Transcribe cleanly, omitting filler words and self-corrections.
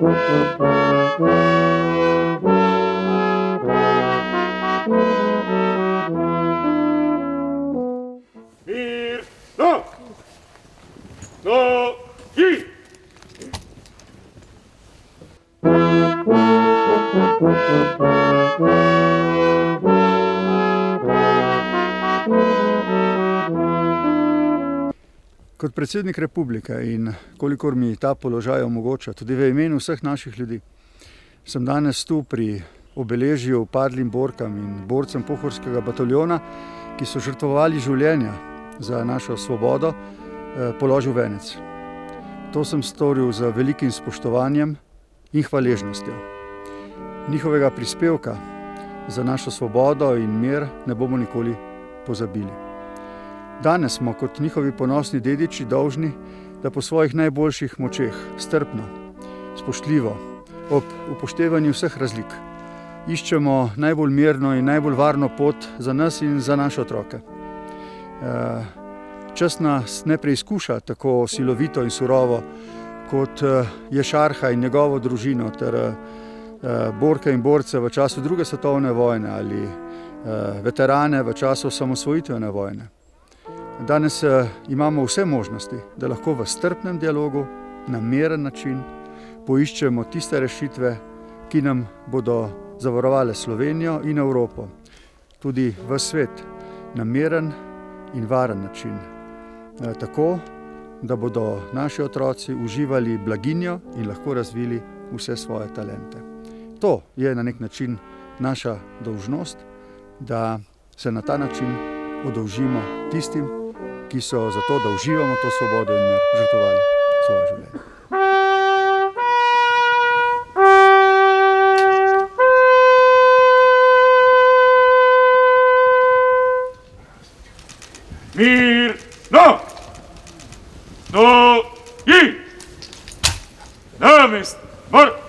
Mirno! Nogi! Kot predsednik republike in kolikor mi ta položaj omogoča, tudi v imenu vseh naših ljudi, sem danes tu pri obeležju padlim borkam in borcem Pohorskega bataljona, ki so žrtvovali življenja za našo svobodo, položil venec. To sem storil z velikim spoštovanjem in hvaležnostjo. Njihovega prispevka za našo svobodo in mir ne bomo nikoli pozabili. Danes smo kot njihovi ponosni dediči dolžni, da po svojih najboljših močeh strpno, spoštljivo, ob upoštevanju vseh razlik, iščemo najbolj mirno in najbolj varno pot za nas in za naše otroke. Čas nas ne preizkuša tako silovito in surovo, kot je Šarha in njegovo družino ter borke in borce v času druge svetovne vojne ali veterane v času osamosvojitvene vojne. Danes imamo vse možnosti, da lahko v strpnem dialogu, na miren način poiščemo tiste rešitve, ki nam bodo zavarovale Slovenijo in Evropo, tudi v svet, na miren in varen način. Tako, da bodo naši otroci uživali blaginjo in lahko razvili vse svoje talente. To je na nek način naša dolžnost, da se na ta način oddolžimo tistim, ki so za to, da uživamo to svobodo in mir, žrtvovali svoje življenje. Mirno! Nogi! Na mest! Mor!